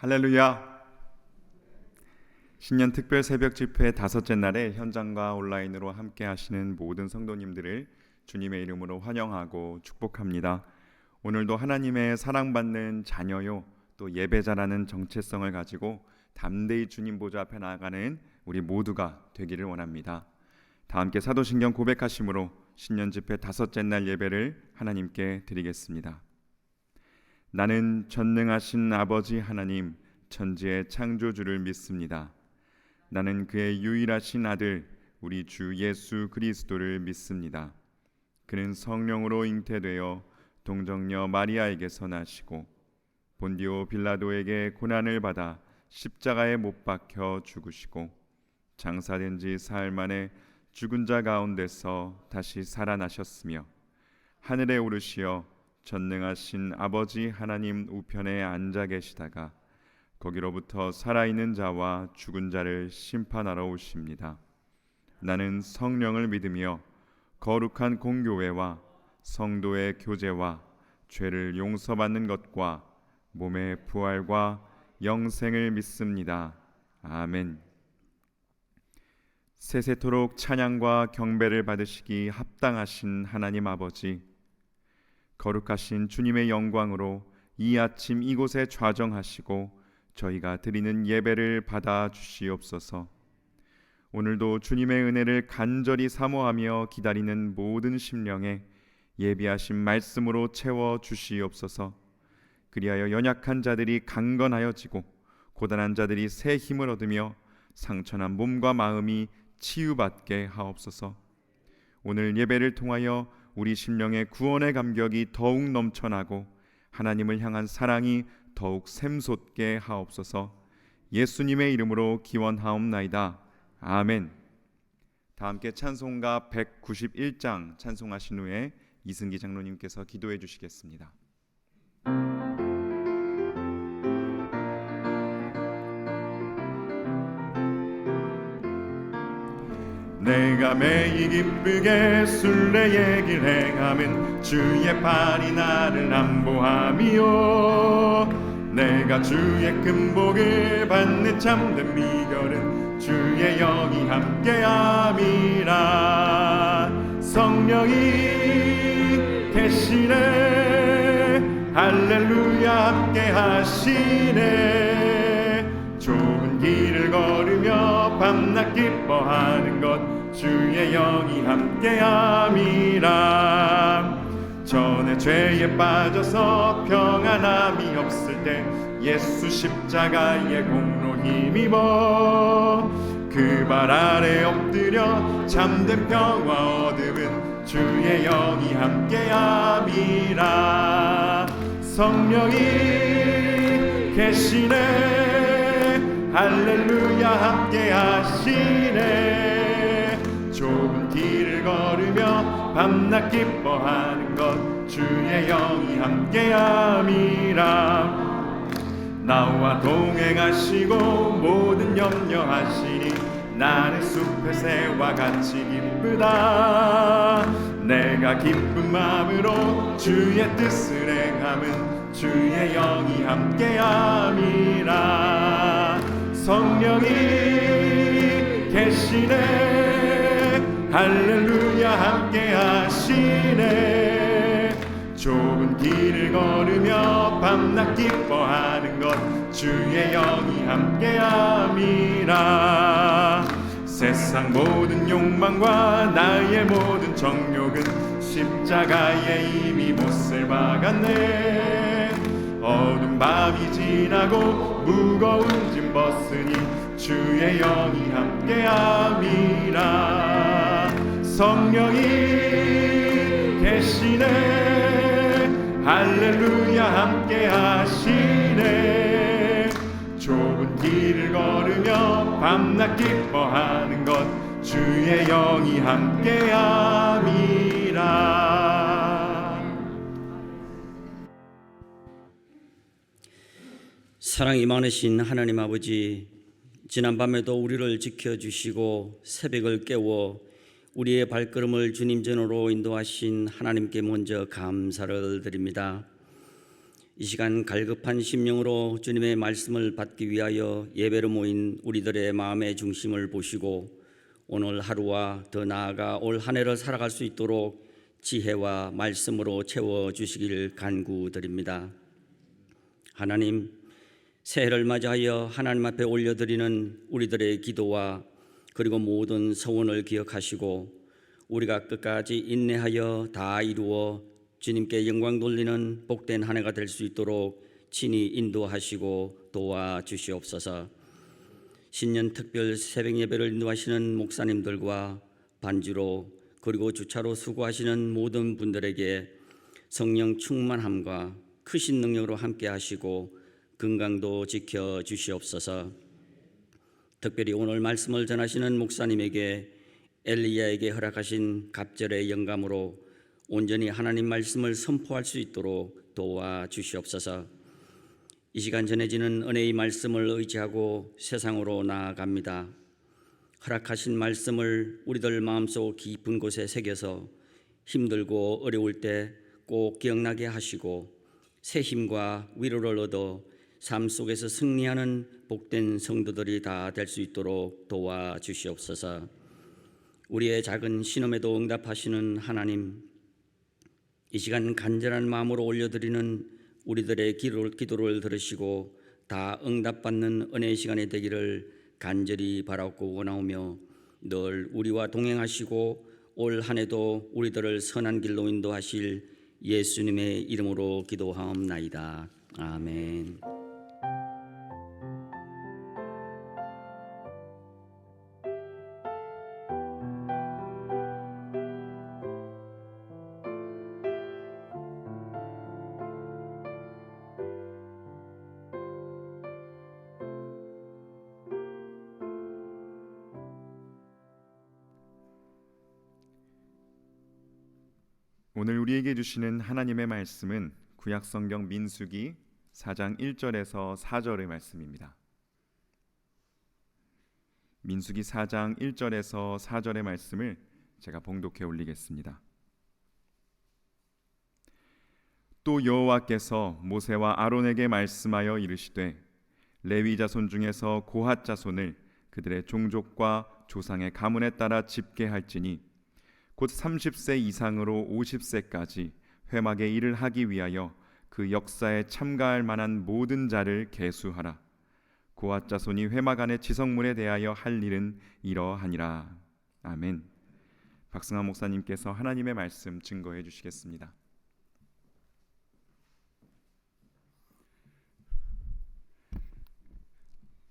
할렐루야! 신년 특별 새벽 집회 다섯째 날에 현장과 온라인으로 함께 하시는 모든 성도님들을 주님의 이름으로 환영하고 축복합니다. 오늘도 하나님의 사랑받는 자녀요 또 예배자라는 정체성을 가지고 담대히 주님 보좌 앞에 나아가는 우리 모두가 되기를 원합니다. 다 함께 사도신경 고백하심으로 신년 집회 다섯째 날 예배를 하나님께 드리겠습니다. 나는 전능하신 아버지 하나님 천지의 창조주를 믿습니다. 나는 그의 유일하신 아들 우리 주 예수 그리스도를 믿습니다. 그는 성령으로 잉태되어 동정녀 마리아에게서 나시고 본디오 빌라도에게 고난을 받아 십자가에 못 박혀 죽으시고 장사된 지 사흘 만에 죽은 자 가운데서 다시 살아나셨으며 하늘에 오르시어 전능하신 아버지 하나님 우편에 앉아 계시다가 거기로부터 살아있는 자와 죽은 자를 심판하러 오십니다. 나는 성령을 믿으며 거룩한 공교회와 성도의 교제와 죄를 용서받는 것과 몸의 부활과 영생을 믿습니다. 아멘. 세세토록 찬양과 경배를 받으시기 합당하신 하나님 아버지, 거룩하신 주님의 영광으로 이 아침 이곳에 좌정하시고 저희가 드리는 예배를 받아 주시옵소서. 오늘도 주님의 은혜를 간절히 사모하며 기다리는 모든 심령에 예비하신 말씀으로 채워 주시옵소서. 그리하여 연약한 자들이 강건하여지고 고단한 자들이 새 힘을 얻으며 상처난 몸과 마음이 치유받게 하옵소서. 오늘 예배를 통하여 우리 심령의 구원의 감격이 더욱 넘쳐나고 하나님을 향한 사랑이 더욱 샘솟게 하옵소서. 예수님의 이름으로 기원하옵나이다. 아멘. 다 함께 찬송가 191장 찬송하신 후에 이승기 장로님께서 기도해 주시겠습니다. 내가 매일 기쁘게 순례의 길 행함은 주의 팔이 나를 안보함이요 내가 주의 큰 복을 받는 참된 비결은 주의 영이 함께함이라. 성령이 계시네 할렐루야 함께하시네. 좋은 길을 걸으며 밤낮 기뻐하는 것 주의 영이 함께함이라. 전에 죄에 빠져서 평안함이 없을 때 예수 십자가의 공로 힘입어 그 발 아래 엎드려 참된 평화 얻음은 주의 영이 함께함이라. 성령이 계시네 할렐루야 함께하시네. 좁은 길을 걸으며 밤낮 기뻐하는 것 주의 영이 함께함이라. 나와 동행하시고 모든 염려하시니 나는 숲의 새와 같이 기쁘다. 내가 기쁜 마음으로 주의 뜻을 행함은 주의 영이 함께함이라. 성령이 계시네 할렐루야 함께하시네. 좁은 길을 걸으며 밤낮 기뻐하는 것 주의 영이 함께함이라. 세상 모든 욕망과 나의 모든 정욕은 십자가에 이미 못을 박았네. 어두운 밤이 지나고 무거운 짐 벗으니 주의 영이 함께함이라. 성령이 계시네 할렐루야 함께하시네. 좁은 길을 걸으며 밤낮 기뻐하는 것 주의 영이 함께함이라. 사랑이 많으신 하나님 아버지, 지난밤에도 우리를 지켜주시고 새벽을 깨워 우리의 발걸음을 주님 전으로 인도하신 하나님께 먼저 감사를 드립니다. 이 시간 갈급한 심령으로 주님의 말씀을 받기 위하여 예배로 모인 우리들의 마음의 중심을 보시고 오늘 하루와 더 나아가 올 한 해를 살아갈 수 있도록 지혜와 말씀으로 채워주시길 간구드립니다. 하나님, 새해를 맞이하여 하나님 앞에 올려드리는 우리들의 기도와 그리고 모든 서원을 기억하시고 우리가 끝까지 인내하여 다 이루어 주님께 영광 돌리는 복된 한 해가 될 수 있도록 친히 인도하시고 도와주시옵소서. 신년 특별 새벽 예배를 인도하시는 목사님들과 반주로 그리고 주차로 수고하시는 모든 분들에게 성령 충만함과 크신 능력으로 함께 하시고 건강도 지켜 주시옵소서. 특별히 오늘 말씀을 전하시는 목사님에게 엘리야에게 허락하신 갑절의 영감으로 온전히 하나님 말씀을 선포할 수 있도록 도와주시옵소서. 이 시간 전해지는 은혜의 말씀을 의지하고 세상으로 나아갑니다. 허락하신 말씀을 우리들 마음속 깊은 곳에 새겨서 힘들고 어려울 때 꼭 기억나게 하시고 새 힘과 위로를 얻어 삶 속에서 승리하는 복된 성도들이 다 될 수 있도록 도와주시옵소서. 우리의 작은 신음에도 응답하시는 하나님, 이 시간 간절한 마음으로 올려드리는 우리들의 기도를 들으시고 다 응답받는 은혜의 시간이 되기를 간절히 바라고 원하오며 늘 우리와 동행하시고 올 한 해도 우리들을 선한 길로 인도하실 예수님의 이름으로 기도하옵나이다. 아멘. 오늘 우리에게 주시는 하나님의 말씀은 구약성경 민수기 4장 1절에서 4절의 말씀입니다. 민수기 4장 1절에서 4절의 말씀을 제가 봉독해 올리겠습니다. 또 여호와께서 모세와 아론에게 말씀하여 이르시되 레위 자손 중에서 고핫 자손을 그들의 종족과 조상의 가문에 따라 집계할지니 곧 30세 이상으로 50세까지 회막의 일을 하기 위하여 그 역사에 참가할 만한 모든 자를 계수하라. 고핫 자손이 회막 안의 지성물에 대하여 할 일은 이러하니라. 아멘. 박승환 목사님께서 하나님의 말씀 증거해 주시겠습니다.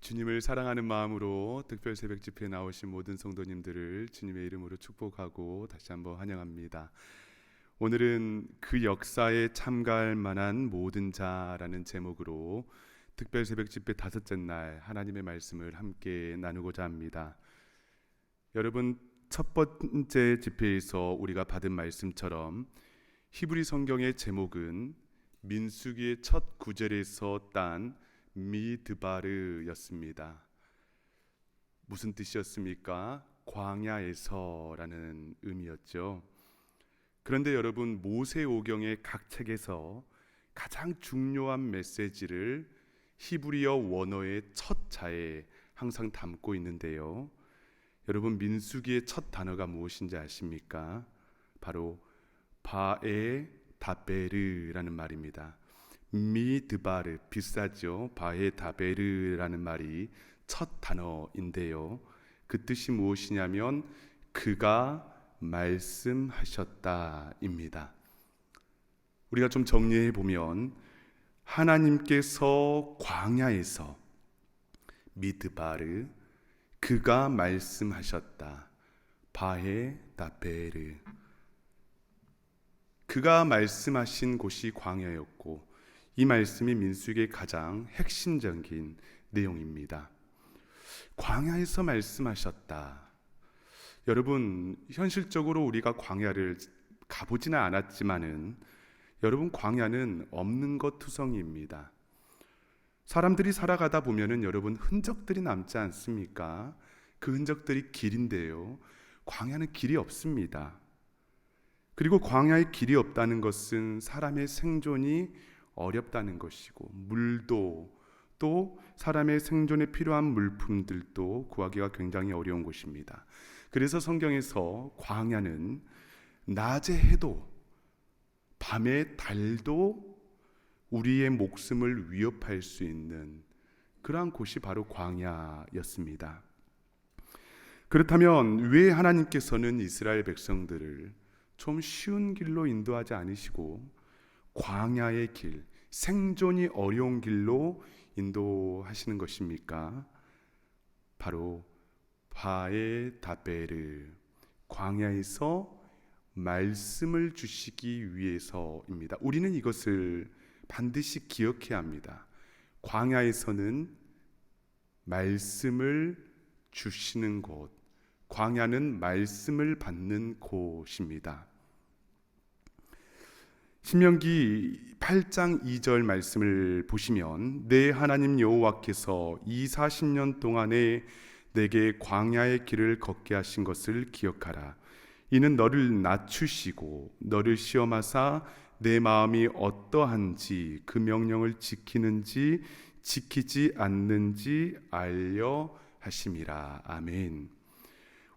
주님을 사랑하는 마음으로 특별 새벽 집회에 나오신 모든 성도님들을 주님의 이름으로 축복하고 다시 한번 환영합니다. 오늘은 그 역사에 참가할 만한 모든 자라는 제목으로 특별 새벽 집회 다섯째 날 하나님의 말씀을 함께 나누고자 합니다. 여러분, 첫 번째 집회에서 우리가 받은 말씀처럼 히브리 성경의 제목은 민수기의 첫 구절에서 딴 미드바르였습니다. 무슨 뜻이었습니까? 광야에서라는 의미였죠. 그런데 여러분, 모세오경의 각 책에서 가장 중요한 메시지를 히브리어 원어의 첫 자에 항상 담고 있는데요. 여러분, 민수기의 첫 단어가 무엇인지 아십니까? 바로 바에 다베르라는 말입니다. 미드바르, 비싸죠. 바에 다베르라는 말이 첫 단어인데요. 그 뜻이 무엇이냐면 그가 말씀하셨다입니다. 우리가 좀 정리해 보면 하나님께서 광야에서 미드바르, 그가 말씀하셨다. 바에 다베르, 그가 말씀하신 곳이 광야였고 이 말씀이 민수기의 가장 핵심적인 내용입니다. 광야에서 말씀하셨다. 여러분, 현실적으로 우리가 광야를 가보지는 않았지만은 여러분, 광야는 없는 것 투성이입니다. 사람들이 살아가다 보면은 여러분 흔적들이 남지 않습니까? 그 흔적들이 길인데요. 광야는 길이 없습니다. 그리고 광야에 길이 없다는 것은 사람의 생존이 어렵다는 것이고, 물도 또 사람의 생존에 필요한 물품들도 구하기가 굉장히 어려운 곳입니다. 그래서 성경에서 광야는 낮에 해도 밤에 달도 우리의 목숨을 위협할 수 있는 그러한 곳이 바로 광야였습니다. 그렇다면 왜 하나님께서는 이스라엘 백성들을 좀 쉬운 길로 인도하지 않으시고 광야의 길, 생존이 어려운 길로 인도하시는 것입니까? 바로 바에 다베르, 광야에서 말씀을 주시기 위해서입니다. 우리는 이것을 반드시 기억해야 합니다. 광야에서는 말씀을 주시는 곳, 광야는 말씀을 받는 곳입니다. 신명기 8장 2절 말씀을 보시면 내 하나님 여호와께서 이 40년 동안에 내게 광야의 길을 걷게 하신 것을 기억하라. 이는 너를 낮추시고 너를 시험하사 내 마음이 어떠한지 그 명령을 지키는지 지키지 않는지 알려 하심이라. 아멘.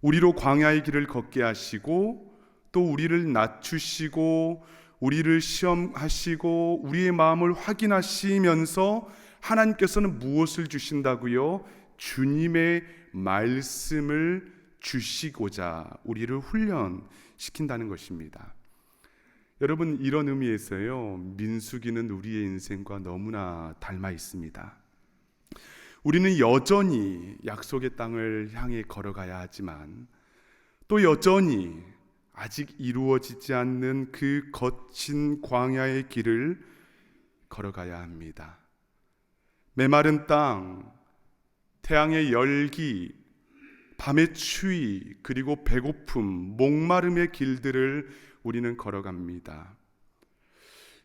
우리로 광야의 길을 걷게 하시고 또 우리를 낮추시고 우리를 시험하시고 우리의 마음을 확인하시면서 하나님께서는 무엇을 주신다고요? 주님의 말씀을 주시고자 우리를 훈련시킨다는 것입니다. 여러분, 이런 의미에서요, 민수기는 우리의 인생과 너무나 닮아 있습니다. 우리는 여전히 약속의 땅을 향해 걸어가야 하지만 또 여전히 아직 이루어지지 않는 그 거친 광야의 길을 걸어가야 합니다. 메마른 땅, 태양의 열기, 밤의 추위, 그리고 배고픔, 목마름의 길들을 우리는 걸어갑니다.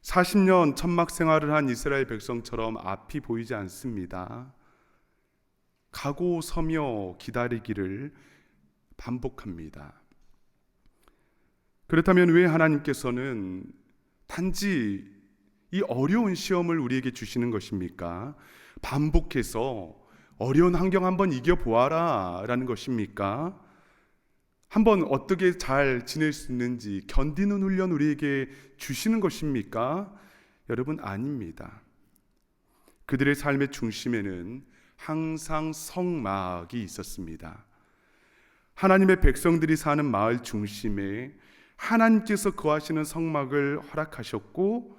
40년 천막 생활을 한 이스라엘 백성처럼 앞이 보이지 않습니다. 가고 서며 기다리기를 반복합니다. 그렇다면 왜 하나님께서는 단지 이 어려운 시험을 우리에게 주시는 것입니까? 반복해서 어려운 환경 한번 이겨보아라 라는 것입니까? 한번 어떻게 잘 지낼 수 있는지 견디는 훈련 우리에게 주시는 것입니까? 여러분, 아닙니다. 그들의 삶의 중심에는 항상 성막이 있었습니다. 하나님의 백성들이 사는 마을 중심에 하나님께서 거하시는 성막을 허락하셨고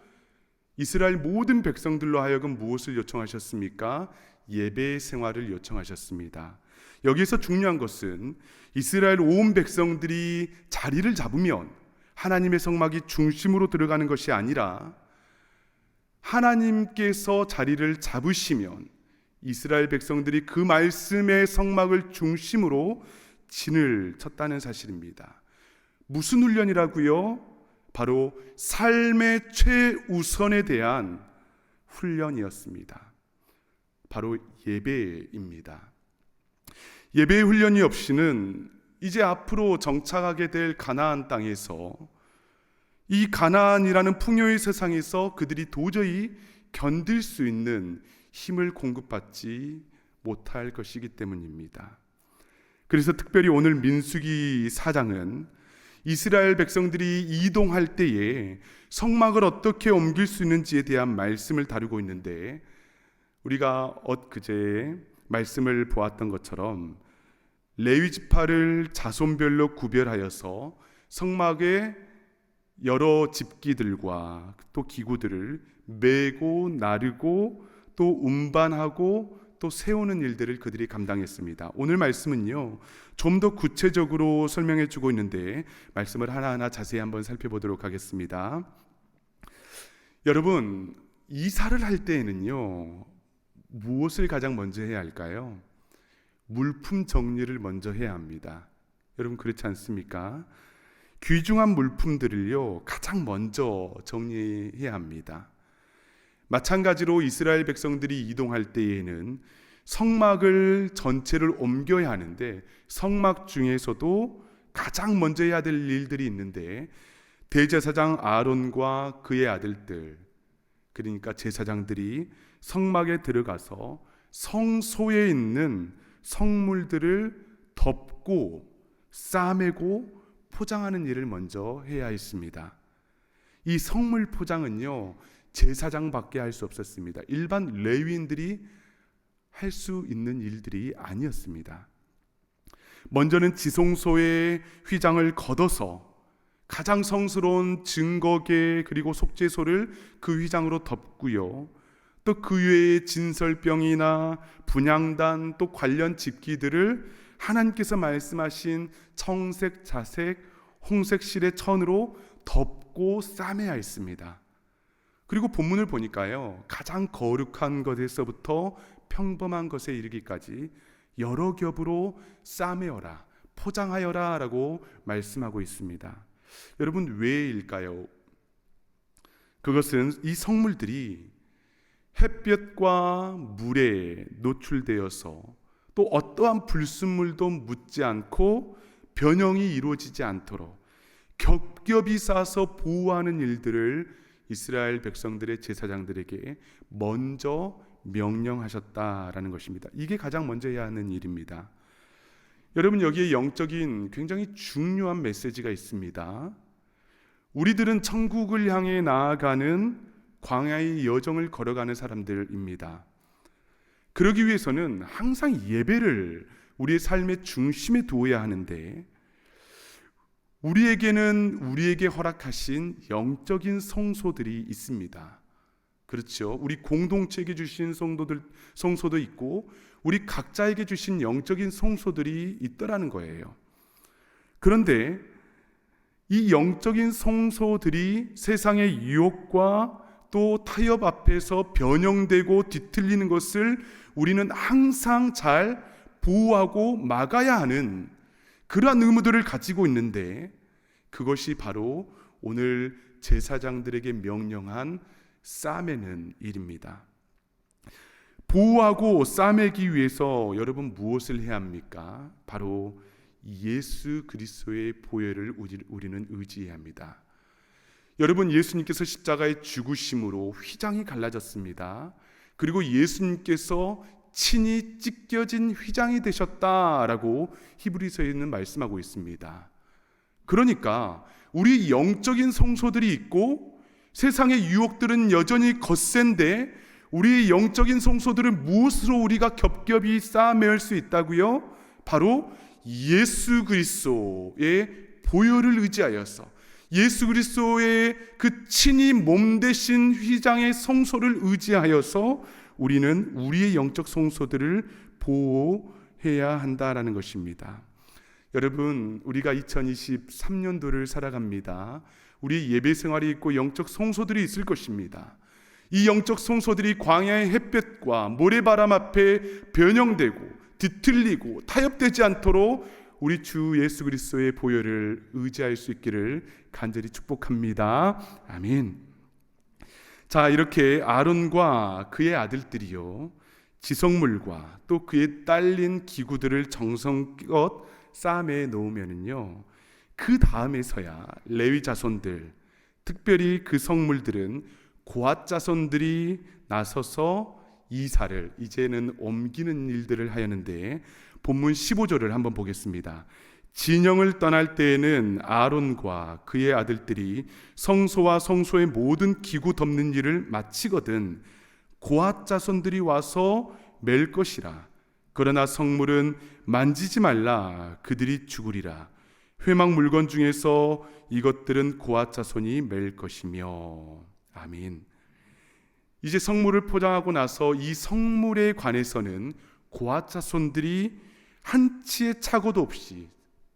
이스라엘 모든 백성들로 하여금 무엇을 요청하셨습니까? 예배 생활을 요청하셨습니다. 여기서 중요한 것은 이스라엘 온 백성들이 자리를 잡으면 하나님의 성막이 중심으로 들어가는 것이 아니라 하나님께서 자리를 잡으시면 이스라엘 백성들이 그 말씀의 성막을 중심으로 진을 쳤다는 사실입니다. 무슨 훈련이라고요? 바로 삶의 최우선에 대한 훈련이었습니다. 바로 예배입니다. 예배의 훈련이 없이는 이제 앞으로 정착하게 될 가나안 땅에서 이 가나안이라는 풍요의 세상에서 그들이 도저히 견딜 수 있는 힘을 공급받지 못할 것이기 때문입니다. 그래서 특별히 오늘 민수기 4장은 이스라엘 백성들이 이동할 때에 성막을 어떻게 옮길 수 있는지에 대한 말씀을 다루고 있는데 우리가 엊그제 말씀을 보았던 것처럼 레위 지파를 자손별로 구별하여서 성막의 여러 집기들과 또 기구들을 메고 나르고 또 운반하고 또 세우는 일들을 그들이 감당했습니다. 오늘 말씀은요, 좀 더 구체적으로 설명해 주고 있는데 말씀을 하나하나 자세히 한번 살펴보도록 하겠습니다. 여러분, 이사를 할 때에는요, 무엇을 가장 먼저 해야 할까요? 물품 정리를 먼저 해야 합니다. 여러분, 그렇지 않습니까? 귀중한 물품들을요, 가장 먼저 정리해야 합니다. 마찬가지로 이스라엘 백성들이 이동할 때에는 성막을 전체를 옮겨야 하는데 성막 중에서도 가장 먼저 해야 될 일들이 있는데 대제사장 아론과 그의 아들들 그러니까 제사장들이 성막에 들어가서 성소에 있는 성물들을 덮고 싸매고 포장하는 일을 먼저 해야 했습니다. 이 성물 포장은요, 제사장밖에 할 수 없었습니다. 일반 레위인들이 할 수 있는 일들이 아니었습니다. 먼저는 지성소의 휘장을 걷어서 가장 성스러운 증거계 그리고 속죄소를 그 휘장으로 덮고요, 또 그 외에 진설병이나 분향단 또 관련 집기들을 하나님께서 말씀하신 청색, 자색, 홍색 실의 천으로 덮고 싸매야 했습니다. 그리고 본문을 보니까요, 가장 거룩한 것에서부터 평범한 것에 이르기까지 여러 겹으로 싸매어라, 포장하여라 라고 말씀하고 있습니다. 여러분, 왜일까요? 그것은 이 성물들이 햇볕과 물에 노출되어서 또 어떠한 불순물도 묻지 않고 변형이 이루어지지 않도록 겹겹이 싸서 보호하는 일들을 이스라엘 백성들의 제사장들에게 먼저 명령하셨다라는 것입니다. 이게 가장 먼저 해야 하는 일입니다. 여러분, 여기에 영적인 굉장히 중요한 메시지가 있습니다. 우리들은 천국을 향해 나아가는 광야의 여정을 걸어가는 사람들입니다. 그러기 위해서는 항상 예배를 우리의 삶의 중심에 두어야 하는데, 우리에게 허락하신 영적인 성소들이 있습니다. 그렇죠. 우리 공동체에게 주신 성소도 있고 우리 각자에게 주신 영적인 성소들이 있더라는 거예요. 그런데 이 영적인 성소들이 세상의 유혹과 또 타협 앞에서 변형되고 뒤틀리는 것을 우리는 항상 잘 보호하고 막아야 하는 그러한 의무들을 가지고 있는데, 그것이 바로 오늘 제사장들에게 명령한 싸매는 일입니다. 보호하고 싸매기 위해서 여러분 무엇을 해야 합니까? 바로 예수 그리스도의 보혈을 우리는 의지해야 합니다. 여러분, 예수님께서 십자가의 죽으심으로 휘장이 갈라졌습니다. 그리고 예수님께서 친히 찢겨진 휘장이 되셨다라고 히브리서에는 말씀하고 있습니다. 그러니까 우리 영적인 성소들이 있고 세상의 유혹들은 여전히 거센데, 우리의 영적인 성소들을 무엇으로 우리가 겹겹이 쌓아매을 수 있다고요? 바로 예수 그리스도의 보혈을 의지하여서, 예수 그리스도의 그 친히 몸 대신 휘장의 성소를 의지하여서 우리는 우리의 영적 성소들을 보호해야 한다라는 것입니다. 여러분, 우리가 2023년도를 살아갑니다. 우리 예배 생활이 있고 영적 성소들이 있을 것입니다. 이 영적 성소들이 광야의 햇볕과 모래바람 앞에 변형되고 뒤틀리고 타협되지 않도록 우리 주 예수 그리스도의 보혈을 의지할 수 있기를 간절히 축복합니다. 아멘. 자, 이렇게 아론과 그의 아들들이요, 지성물과 또 그에 딸린 기구들을 정성껏 싸매 놓으면은요, 그 다음에서야 레위 자손들, 특별히 그 성물들은 고앗 자손들이 나서서 이사를 이제는 옮기는 일들을 하였는데, 본문 15절을 한번 보겠습니다. 진영을 떠날 때에는 아론과 그의 아들들이 성소와 성소의 모든 기구 덮는 일을 마치거든 고앗 자손들이 와서 맬 것이라. 그러나 성물은 만지지 말라, 그들이 죽으리라. 회막 물건 중에서 이것들은 고앗 자손이 맬 것이며. 아멘. 이제 성물을 포장하고 나서 이 성물에 관해서는 고앗 자손들이 한치의 착오도 없이,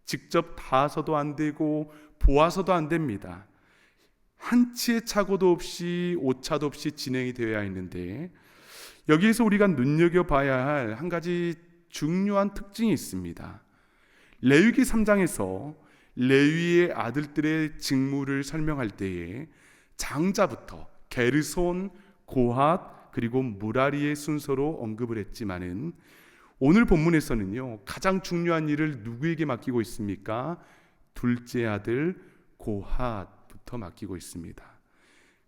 직접 닿아서도 안 되고 보아서도 안 됩니다. 한치의 착오도 없이 오차도 없이 진행이 되어야 했는데, 여기에서 우리가 눈여겨봐야 할 한 가지 중요한 특징이 있습니다. 레위기 3장에서 레위의 아들들의 직무를 설명할 때에 장자부터 게르손, 고핫 그리고 무라리의 순서로 언급을 했지만은, 오늘 본문에서는요, 가장 중요한 일을 누구에게 맡기고 있습니까? 둘째 아들 고핫부터 맡기고 있습니다.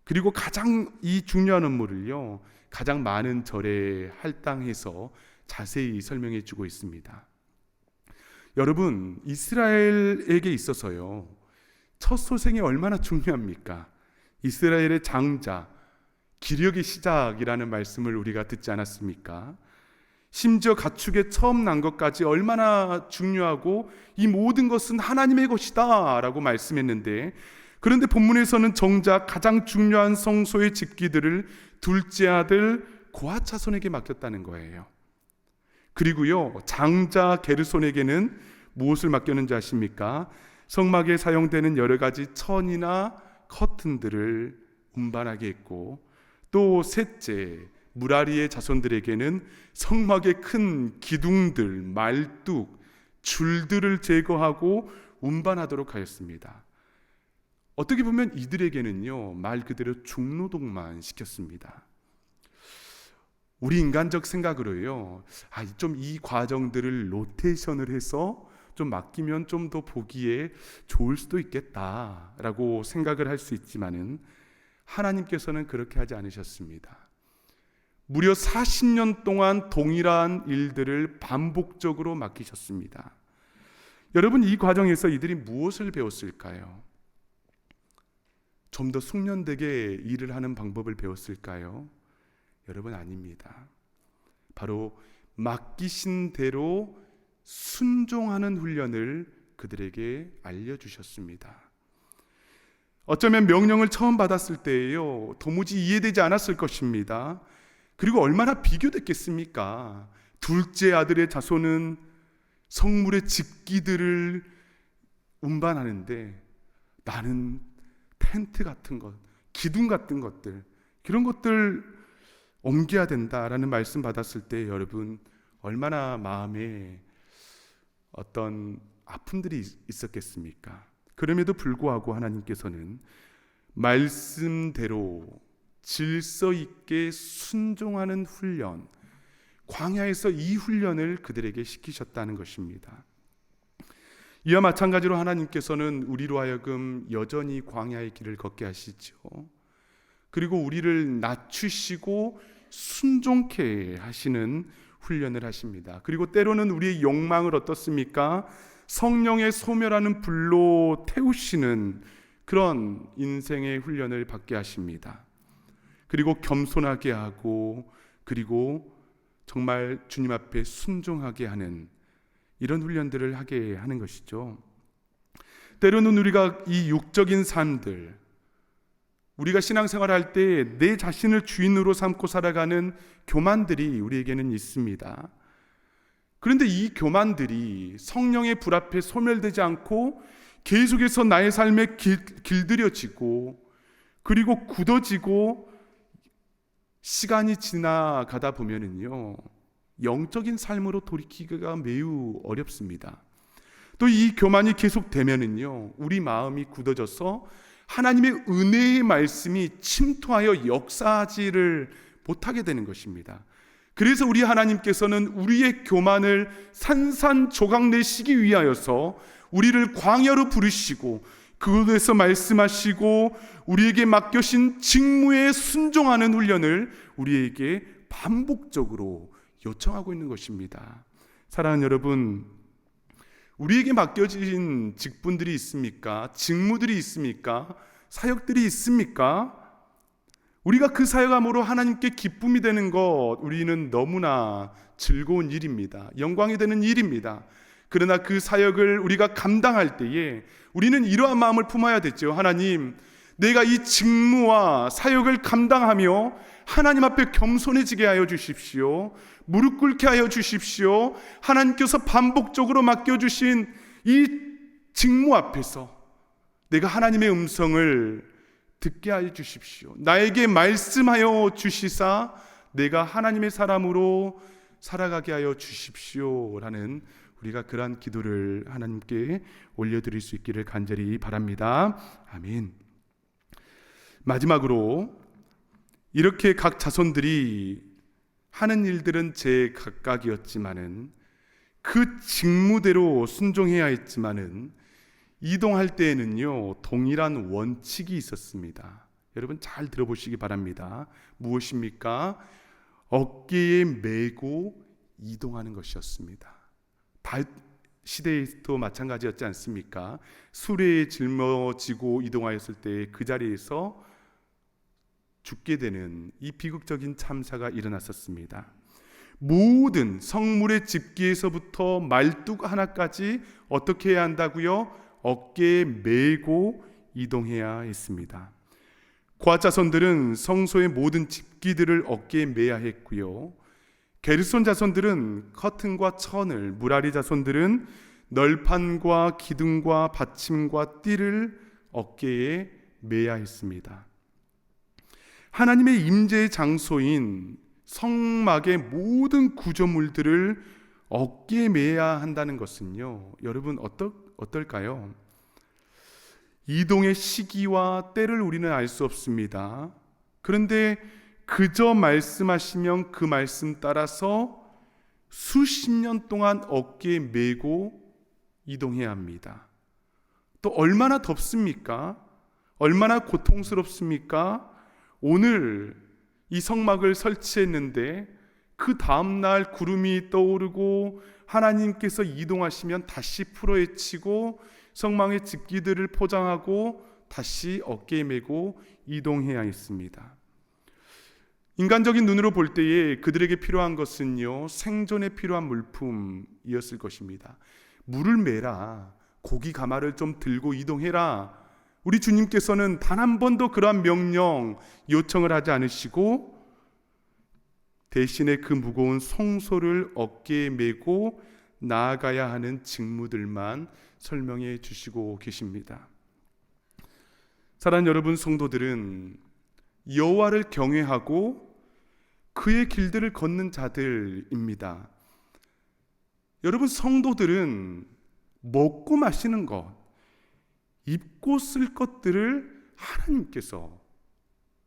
그리고 가장 이 중요한 업무를요, 가장 많은 절에 할당해서 자세히 설명해 주고 있습니다. 여러분, 이스라엘에게 있어서요, 첫 소생이 얼마나 중요합니까? 이스라엘의 장자, 기력의 시작이라는 말씀을 우리가 듣지 않았습니까? 심지어 가축의 처음 난 것까지 얼마나 중요하고 이 모든 것은 하나님의 것이다 라고 말씀했는데, 그런데 본문에서는 정작 가장 중요한 성소의 집기들을 둘째 아들 고핫 자손에게 맡겼다는 거예요. 그리고요, 장자 게르손에게는 무엇을 맡겼는지 아십니까? 성막에 사용되는 여러 가지 천이나 커튼들을 운반하게 했고, 또 셋째 무라리의 자손들에게는 성막의 큰 기둥들, 말뚝, 줄들을 제거하고 운반하도록 하였습니다. 어떻게 보면 이들에게는요, 말 그대로 중노동만 시켰습니다. 우리 인간적 생각으로요, 좀 이 과정들을 로테이션을 해서 좀 맡기면 좀 더 보기에 좋을 수도 있겠다라고 생각을 할 수 있지만은, 하나님께서는 그렇게 하지 않으셨습니다. 무려 40년 동안 동일한 일들을 반복적으로 맡기셨습니다. 여러분, 이 과정에서 이들이 무엇을 배웠을까요? 좀 더 숙련되게 일을 하는 방법을 배웠을까요? 여러분, 아닙니다. 바로 맡기신 대로 순종하는 훈련을 그들에게 알려주셨습니다. 어쩌면 명령을 처음 받았을 때에요, 도무지 이해되지 않았을 것입니다. 그리고 얼마나 비교됐겠습니까? 둘째 아들의 자손은 성물의 집기들을 운반하는데 나는 텐트 같은 것, 기둥 같은 것들, 그런 것들 옮겨야 된다라는 말씀 받았을 때 여러분, 얼마나 마음에 어떤 아픔들이 있었겠습니까? 그럼에도 불구하고 하나님께서는 말씀대로 질서 있게 순종하는 훈련, 광야에서 이 훈련을 그들에게 시키셨다는 것입니다. 이와 마찬가지로 하나님께서는 우리로 하여금 여전히 광야의 길을 걷게 하시죠. 그리고 우리를 낮추시고 순종케 하시는 훈련을 하십니다. 그리고 때로는 우리의 욕망을 어떻습니까? 성령의 소멸하는 불로 태우시는 그런 인생의 훈련을 받게 하십니다. 그리고 겸손하게 하고, 그리고 정말 주님 앞에 순종하게 하는 이런 훈련들을 하게 하는 것이죠. 때로는 우리가 이 육적인 삶들, 우리가 신앙생활 할 때 내 자신을 주인으로 삼고 살아가는 교만들이 우리에게는 있습니다. 그런데 이 교만들이 성령의 불 앞에 소멸되지 않고 계속해서 나의 삶에 길들여지고, 그리고 굳어지고 시간이 지나가다 보면은요, 영적인 삶으로 돌이키기가 매우 어렵습니다. 또 이 교만이 계속되면은요, 우리 마음이 굳어져서 하나님의 은혜의 말씀이 침투하여 역사하지를 못하게 되는 것입니다. 그래서 우리 하나님께서는 우리의 교만을 산산조각 내시기 위하여서 우리를 광야로 부르시고 그곳에서 말씀하시고 우리에게 맡겨신 직무에 순종하는 훈련을 우리에게 반복적으로 요청하고 있는 것입니다. 사랑하는 여러분, 우리에게 맡겨진 직분들이 있습니까? 직무들이 있습니까? 사역들이 있습니까? 우리가 그 사역함으로 하나님께 기쁨이 되는 것, 우리는 너무나 즐거운 일입니다. 영광이 되는 일입니다. 그러나 그 사역을 우리가 감당할 때에 우리는 이러한 마음을 품어야 되죠. 하나님, 내가 이 직무와 사역을 감당하며 하나님 앞에 겸손해지게 하여 주십시오. 무릎 꿇게 하여 주십시오. 하나님께서 반복적으로 맡겨주신 이 직무 앞에서 내가 하나님의 음성을 듣게 하여 주십시오. 나에게 말씀하여 주시사 내가 하나님의 사람으로 살아가게 하여 주십시오 라는, 우리가 그러한 기도를 하나님께 올려드릴 수 있기를 간절히 바랍니다. 아멘. 마지막으로, 이렇게 각 자손들이 하는 일들은 제각각이었지만은 그 직무대로 순종해야 했지만은 이동할 때에는요, 동일한 원칙이 있었습니다. 여러분 잘 들어보시기 바랍니다. 무엇입니까? 어깨에 메고 이동하는 것이었습니다. 시대에도 마찬가지였지 않습니까? 수레에 짊어지고 이동하였을 때 그 자리에서 죽게 되는 이 비극적인 참사가 일어났었습니다. 모든 성물의 집기에서부터 말뚝 하나까지 어떻게 해야 한다고요? 어깨에 메고 이동해야 했습니다. 고아 자손들은 성소의 모든 집기들을 어깨에 메야 했고요. 게르손 자손들은 커튼과 천을, 무라리 자손들은 널판과 기둥과 받침과 띠를 어깨에 메야 했습니다. 하나님의 임재의 장소인 성막의 모든 구조물들을 어깨에 메야 한다는 것은요, 여러분 어떨까요? 이동의 시기와 때를 우리는 알 수 없습니다. 그런데 그저 말씀하시면 그 말씀 따라서 수십 년 동안 어깨에 메고 이동해야 합니다. 또 얼마나 덥습니까? 얼마나 고통스럽습니까? 오늘 이 성막을 설치했는데 그 다음날 구름이 떠오르고 하나님께서 이동하시면 다시 풀어헤치고 성막의 집기들을 포장하고 다시 어깨에 메고 이동해야 했습니다. 인간적인 눈으로 볼 때에 그들에게 필요한 것은요, 생존에 필요한 물품이었을 것입니다. 물을 메라, 고기 가마를 좀 들고 이동해라. 우리 주님께서는 단 한 번도 그러한 명령 요청을 하지 않으시고 대신에 그 무거운 성소를 어깨에 메고 나아가야 하는 직무들만 설명해 주시고 계십니다. 사랑하는 여러분, 성도들은 여호와를 경외하고 그의 길들을 걷는 자들입니다. 여러분, 성도들은 먹고 마시는 것, 입고 쓸 것들을 하나님께서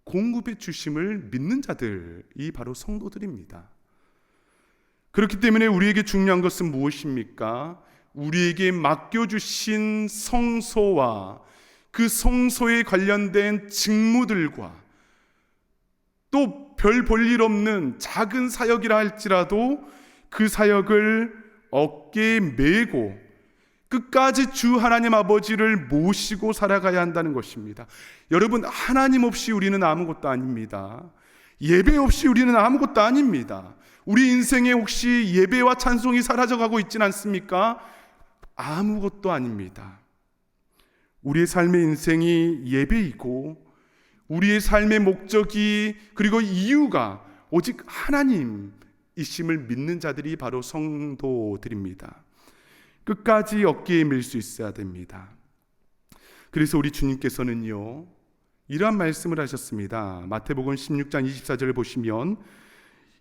공급해 주심을 믿는 자들이 바로 성도들입니다. 그렇기 때문에 우리에게 중요한 것은 무엇입니까? 우리에게 맡겨주신 성소와 그 성소에 관련된 직무들과 또 별 볼 일 없는 작은 사역이라 할지라도 그 사역을 어깨에 메고 끝까지 주 하나님 아버지를 모시고 살아가야 한다는 것입니다. 여러분, 하나님 없이 우리는 아무것도 아닙니다. 예배 없이 우리는 아무것도 아닙니다. 우리 인생에 혹시 예배와 찬송이 사라져가고 있진 않습니까? 아무것도 아닙니다. 우리의 삶의 인생이 예배이고 우리의 삶의 목적이 그리고 이유가 오직 하나님이심을 믿는 자들이 바로 성도들입니다. 끝까지 어깨에 밀 수 있어야 됩니다. 그래서 우리 주님께서는요, 이러한 말씀을 하셨습니다. 마태복음 16장 24절을 보시면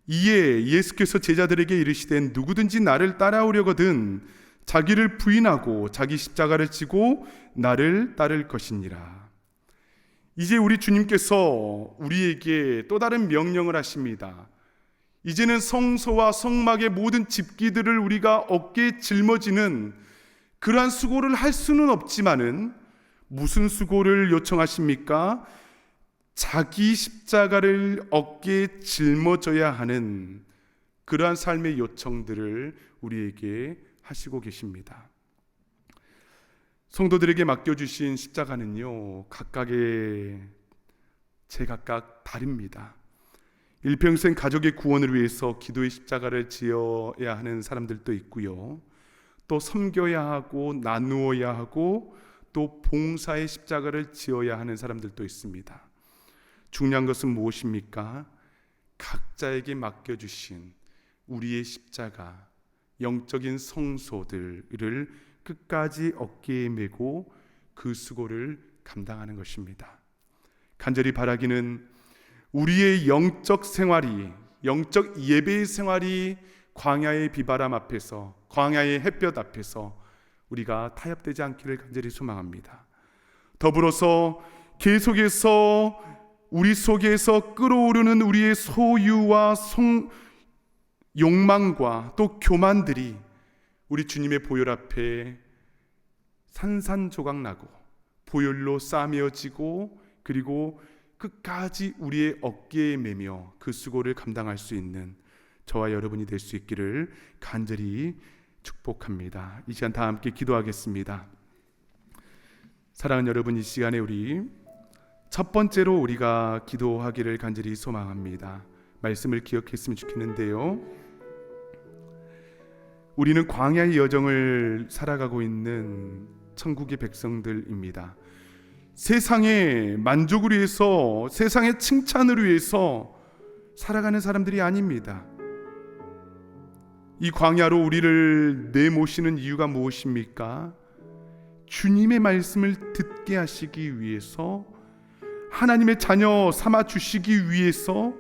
이에 예수께서 제자들에게 이르시되 누구든지 나를 따라오려거든 자기를 부인하고 자기 십자가를 지고 나를 따를 것이니라. 이제 우리 주님께서 우리에게 또 다른 명령을 하십니다. 이제는 성소와 성막의 모든 집기들을 우리가 어깨에 짊어지는 그러한 수고를 할 수는 없지만은 무슨 수고를 요청하십니까? 자기 십자가를 어깨에 짊어져야 하는 그러한 삶의 요청들을 우리에게 하시고 계십니다. 성도들에게 맡겨주신 십자가는요, 각각의 제각각 다릅니다. 일평생 가족의 구원을 위해서 기도의 십자가를 지어야 하는 사람들도 있고요, 또 섬겨야 하고 나누어야 하고 또 봉사의 십자가를 지어야 하는 사람들도 있습니다. 중요한 것은 무엇입니까? 각자에게 맡겨주신 우리의 십자가, 영적인 성소들을 끝까지 어깨에 메고 그 수고를 감당하는 것입니다. 간절히 바라기는 우리의 영적 생활이, 영적 예배의 생활이 광야의 비바람 앞에서, 광야의 햇볕 앞에서 우리가 타협되지 않기를 간절히 소망합니다. 더불어서 계속해서 우리 속에서 끓어오르는 우리의 소유와 욕망과 또 교만들이 우리 주님의 보혈 앞에 산산조각 나고 보혈로 싸매어지고 그리고 끝까지 우리의 어깨에 매며 그 수고를 감당할 수 있는 저와 여러분이 될 수 있기를 간절히 축복합니다. 이 시간 다 함께 기도하겠습니다. 사랑하는 여러분, 이 시간에 우리 첫 번째로 우리가 기도하기를 간절히 소망합니다. 말씀을 기억했으면 좋겠는데요, 우리는 광야의 여정을 살아가고 있는 천국의 백성들입니다. 세상의 만족을 위해서, 세상의 칭찬을 위해서 살아가는 사람들이 아닙니다. 이 광야로 우리를 내모시는 이유가 무엇입니까? 주님의 말씀을 듣게 하시기 위해서, 하나님의 자녀 삼아 주시기 위해서,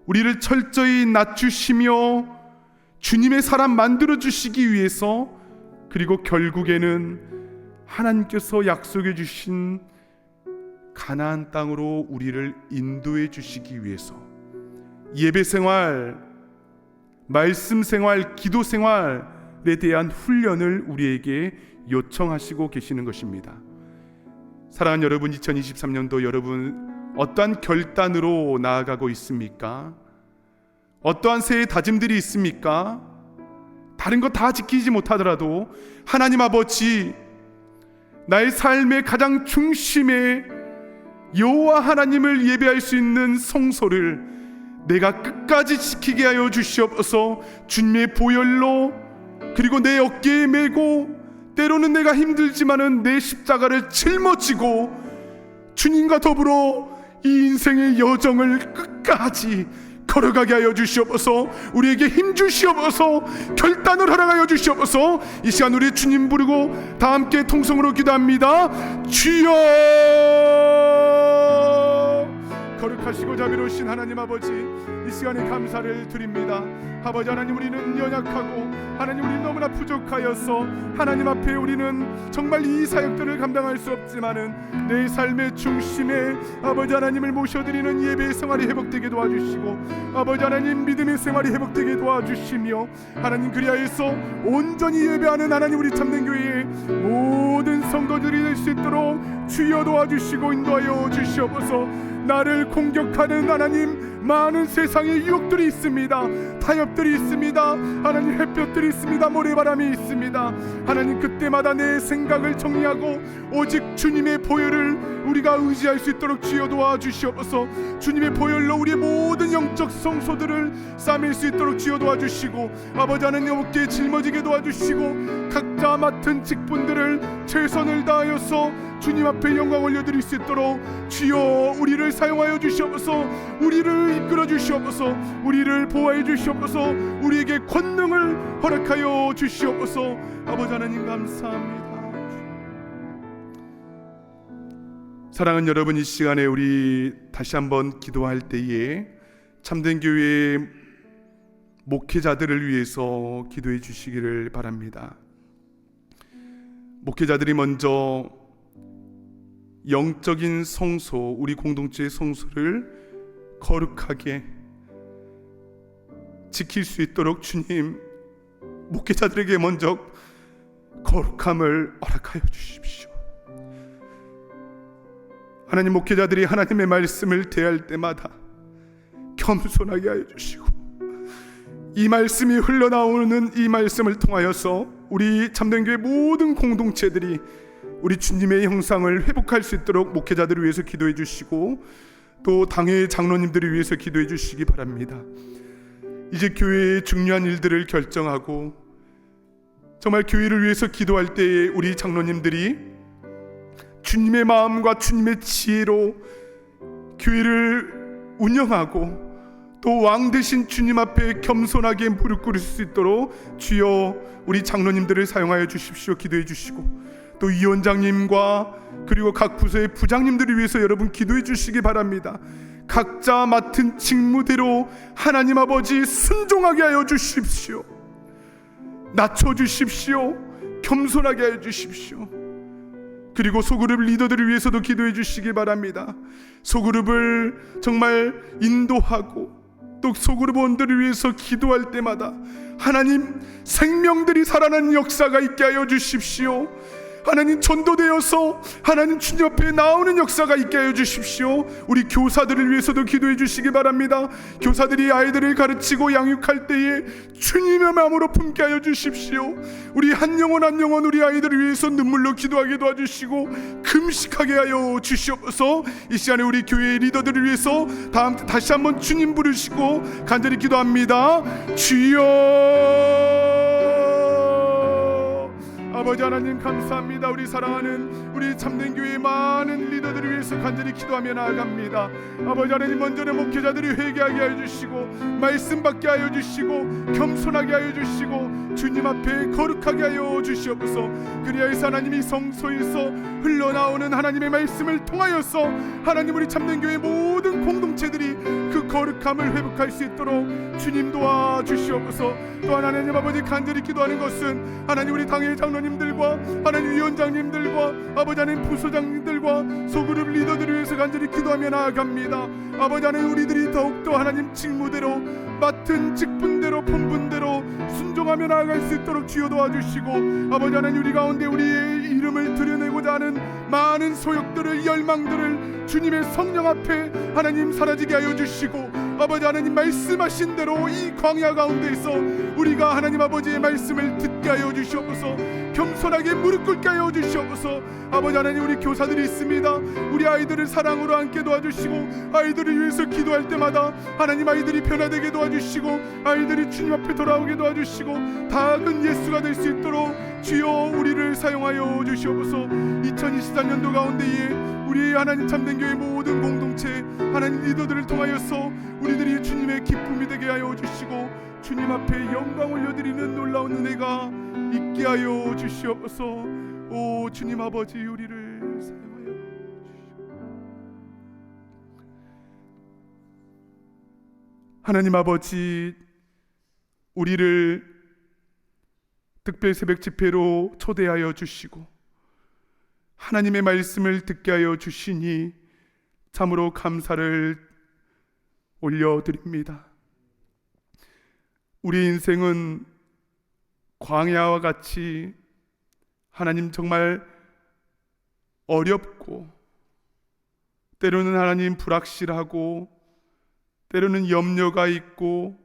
우리를 철저히 낮추시며 주님의 사람 만들어 주시기 위해서, 그리고 결국에는 하나님께서 약속해 주신 가나안 땅으로 우리를 인도해 주시기 위해서 예배 생활, 말씀 생활, 기도 생활에 대한 훈련을 우리에게 요청하시고 계시는 것입니다. 사랑하는 여러분, 2023년도 여러분 어떠한 결단으로 나아가고 있습니까? 어떠한 새해 다짐들이 있습니까? 다른 거 다 지키지 못하더라도 하나님 아버지, 나의 삶의 가장 중심에 여호와 하나님을 예배할 수 있는 성소를 내가 끝까지 지키게 하여 주시옵소서. 주님의 보혈로, 그리고 내 어깨에 메고, 때로는 내가 힘들지만은 내 십자가를 짊어지고 주님과 더불어 이 인생의 여정을 끝까지 걸어가게 하여 주시옵소서. 우리에게 힘 주시옵소서. 결단을 하라 하여 주시옵소서. 이 시간 우리 주님 부르고 다 함께 통성으로 기도합니다. 주여! 거룩하시고 자비로우신 하나님 아버지, 이 시간에 감사를 드립니다. 아버지 하나님, 우리는 연약하고 하나님, 우리 너무나 부족하여서 하나님 앞에 우리는 정말 이 사역들을 감당할 수 없지만은 내 삶의 중심에 아버지 하나님을 모셔드리는 예배의 생활이 회복되게 도와주시고, 아버지 하나님 믿음의 생활이 회복되게 도와주시며, 하나님 그리하여서 온전히 예배하는 하나님 우리 참된 교회의 모든 성도들이 될 수 있도록 주여 도와주시고 인도하여 주시옵소서. 나를 공격하는 하나님 많은 세상의 유혹들이 있습니다. 타협들이 있습니다. 하나님 햇볕들이 있습니다. 모래바람이 있습니다. 하나님 그때마다 내 생각을 정리하고 오직 주님의 보혈을 우리가 의지할 수 있도록 주여 도와주시옵소서. 주님의 보혈로 우리의 모든 영적 성소들을 싸맬 수 있도록 주여 도와주시고, 아버지 하나님 어깨에 짊어지게 도와주시고, 각자 맡은 직분들을 최선을 다하여서 주님 앞에 영광 올려드릴 수 있도록 주여 우리를 사용하여 주시옵소서. 우리를 이끌어 주시옵소서. 우리를 보호해 주시옵소서. 우리에게 권능을 허락하여 주시옵소서. 아버지 하나님 감사합니다. 사랑하는 여러분, 이 시간에 우리 다시 한번 기도할 때에 참된 교회의 목회자들을 위해서 기도해 주시기를 바랍니다. 목회자들이 먼저 영적인 성소, 우리 공동체의 성소를 거룩하게 지킬 수 있도록 주님, 목회자들에게 먼저 거룩함을 허락하여 주십시오. 하나님, 목회자들이 하나님의 말씀을 대할 때마다 겸손하게 하여 주시고, 이 말씀이 흘러나오는 이 말씀을 통하여서 우리 참된교회 모든 공동체들이 우리 주님의 형상을 회복할 수 있도록 목회자들을 위해서 기도해 주시고, 또 당회의 장로님들을 위해서 기도해 주시기 바랍니다. 이제 교회의 중요한 일들을 결정하고 정말 교회를 위해서 기도할 때에 우리 장로님들이 주님의 마음과 주님의 지혜로 교회를 운영하고 또 왕 되신 주님 앞에 겸손하게 무릎 꿇을 수 있도록 주여 우리 장로님들을 사용하여 주십시오. 기도해 주시고, 또 위원장님과 그리고 각 부서의 부장님들을 위해서 여러분 기도해 주시기 바랍니다. 각자 맡은 직무대로 하나님 아버지 순종하게 하여 주십시오. 낮춰 주십시오. 겸손하게 하여 주십시오. 그리고 소그룹 리더들을 위해서도 기도해 주시기 바랍니다. 소그룹을 정말 인도하고 또 소그룹원들을 위해서 기도할 때마다 하나님 생명들이 살아나는 역사가 있게 하여 주십시오. 하나님 전도되어서 하나님 주님 앞에 나오는 역사가 있게 하여 주십시오. 우리 교사들을 위해서도 기도해 주시기 바랍니다. 교사들이 아이들을 가르치고 양육할 때에 주님의 마음으로 품게 하여 주십시오. 우리 한 영혼 한 영혼 우리 아이들을 위해서 눈물로 기도하게 도와주시고 금식하게 하여 주시옵소서. 이 시간에 우리 교회의 리더들을 위해서 다시 한번 주님 부르시고 간절히 기도합니다. 주여. 아버지 하나님 감사합니다. 우리 사랑하는 우리 참된 교회의 많은 리더들을 위해서 간절히 기도하며 나아갑니다. 아버지 하나님 먼저는 목회자들이 회개하게 하여 주시고 말씀 받게 하여 주시고 겸손하게 하여 주시고 주님 앞에 거룩하게 하여 주시옵소서. 그리하여서 하나님이 성소에서 흘러나오는 하나님의 말씀을 통하여서 하나님 우리 참된 교회의 모든 공동체들이 그 거룩함을 회복할 수 있도록 주님 도와주시옵소서. 또한 하나님 아버지 간절히 기도하는 것은 하나님 우리 당회 장로님들과 하나님 위원장님들과 아버지 하나님 부소장님들과 소그룹 리더들을 위해서 간절히 기도하며 나아갑니다. 아버지 하나님 우리들이 더욱더 하나님 직무대로 맡은 직분대로 본분대로 순종하며 나아갈 수 있도록 주여 도와주시고 아버지 하나님 우리 가운데 우리의 이름을 드러내고자 하는 많은 소욕들을 열망들을 주님의 성령 앞에 하나님 사라지게 하여 주시고 아버지 하나님 말씀하신 대로 이 광야 가운데에서 우리가 하나님 아버지의 말씀을 듣게 하여 주시옵소서. 겸손하게 무릎 꿇게 하여 주시옵소서. 아버지 하나님 우리 교사들이 있습니다. 우리 아이들을 사랑으로 함께 도와주시고 아이들을 위해서 기도할 때마다 하나님 아이들이 변화되게 도와주시고 아이들이 주님 앞에 돌아오게 도와주시고 다은 예수가 될 수 있도록 주여 우리를 사용하여 주시옵소서. 2024년도 가운데에 우리 하나님 참된 교회 모든 공동체 하나님 리더들을 통하여서 우리들이 주님의 기쁨이 되게 하여 주시고 주님 앞에 영광 올려드리는 놀라운 은혜가 있게 하여 주시옵소서. 오 주님 아버지 우리를 사용하여 주시옵소서. 하나님 아버지 우리를 특별 새벽 집회로 초대하여 주시고 하나님의 말씀을 듣게 하여 주시니 참으로 감사를 올려드립니다. 우리 인생은 광야와 같이 하나님 정말 어렵고 때로는 하나님 불확실하고 때로는 염려가 있고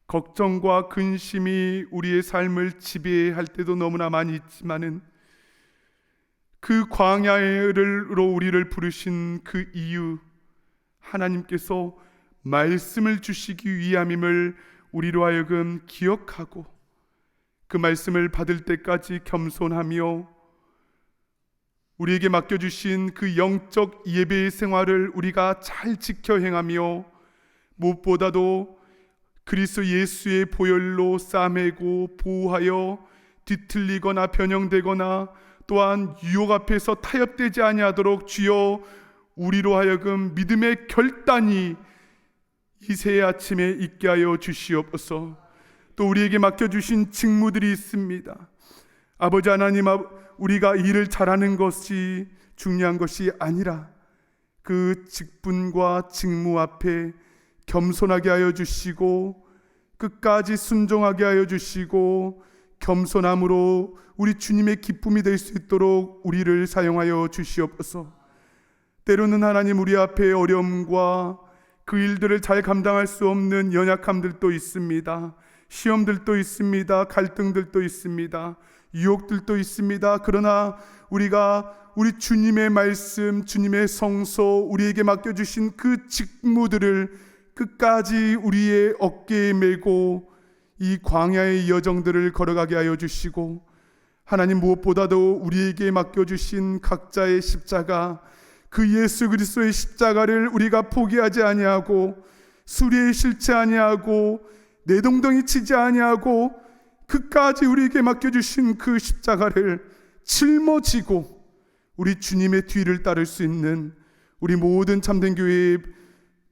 걱정과 근심이 우리의 삶을 지배할 때도 너무나 많이 있지만은 그 광야로 우리를 부르신 그 이유 하나님께서 말씀을 주시기 위함임을 우리로 하여금 기억하고 그 말씀을 받을 때까지 겸손하며 우리에게 맡겨주신 그 영적 예배의 생활을 우리가 잘 지켜 행하며 무엇보다도 그리스도 예수의 보혈로 싸매고 보호하여 뒤틀리거나 변형되거나 또한 유혹 앞에서 타협되지 아니하도록 주여 우리로 하여금 믿음의 결단이 이 새 아침에 있게 하여 주시옵소서. 또 우리에게 맡겨주신 직무들이 있습니다. 아버지 하나님, 우리가 일을 잘하는 것이 중요한 것이 아니라 그 직분과 직무 앞에 겸손하게 하여 주시고 끝까지 순종하게 하여 주시고 겸손함으로 우리 주님의 기쁨이 될 수 있도록 우리를 사용하여 주시옵소서. 때로는 하나님 우리 앞에 어려움과 그 일들을 잘 감당할 수 없는 연약함들도 있습니다. 시험들도 있습니다. 갈등들도 있습니다. 유혹들도 있습니다. 그러나 우리가 우리 주님의 말씀, 주님의 성소, 우리에게 맡겨주신 그 직무들을 끝까지 우리의 어깨에 메고 이 광야의 여정들을 걸어가게 하여 주시고 하나님 무엇보다도 우리에게 맡겨주신 각자의 십자가, 그 예수 그리스도의 십자가를 우리가 포기하지 아니하고 수리에 싫지 아니하고 내동댕이 치지 아니하고 끝까지 우리에게 맡겨주신 그 십자가를 짊어지고 우리 주님의 뒤를 따를 수 있는 우리 모든 참된 교회의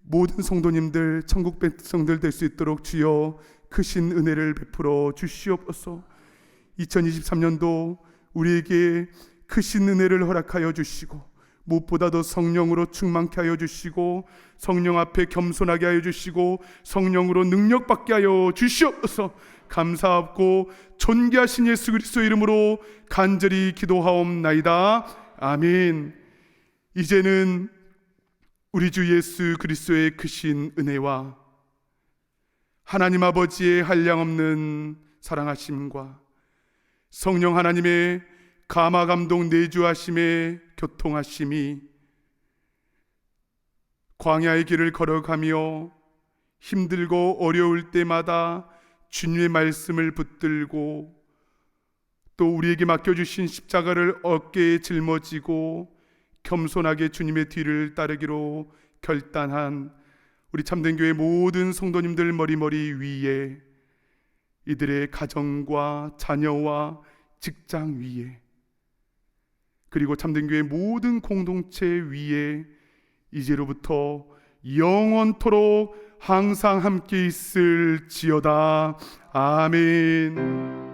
모든 성도님들, 천국 백성들 될 수 있도록 주여 크신 은혜를 베풀어 주시옵소서. 2023년도 우리에게 크신 은혜를 허락하여 주시고 무엇보다도 성령으로 충만케 하여 주시고 성령 앞에 겸손하게 하여 주시고 성령으로 능력받게 하여 주시옵소서. 감사하고 존귀하신 예수 그리스도 이름으로 간절히 기도하옵나이다. 아멘. 이제는 우리 주 예수 그리스도의 크신 은혜와 하나님 아버지의 한량없는 사랑하심과 성령 하나님의 감화 감동 내주하심의 교통하심이 광야의 길을 걸어가며 힘들고 어려울 때마다 주님의 말씀을 붙들고 또 우리에게 맡겨주신 십자가를 어깨에 짊어지고 겸손하게 주님의 뒤를 따르기로 결단한 우리 참된교회 모든 성도님들 머리머리 위에, 이들의 가정과 자녀와 직장 위에, 그리고 참된교회 모든 공동체 위에 이제로부터 영원토록 항상 함께 있을지어다. 아멘.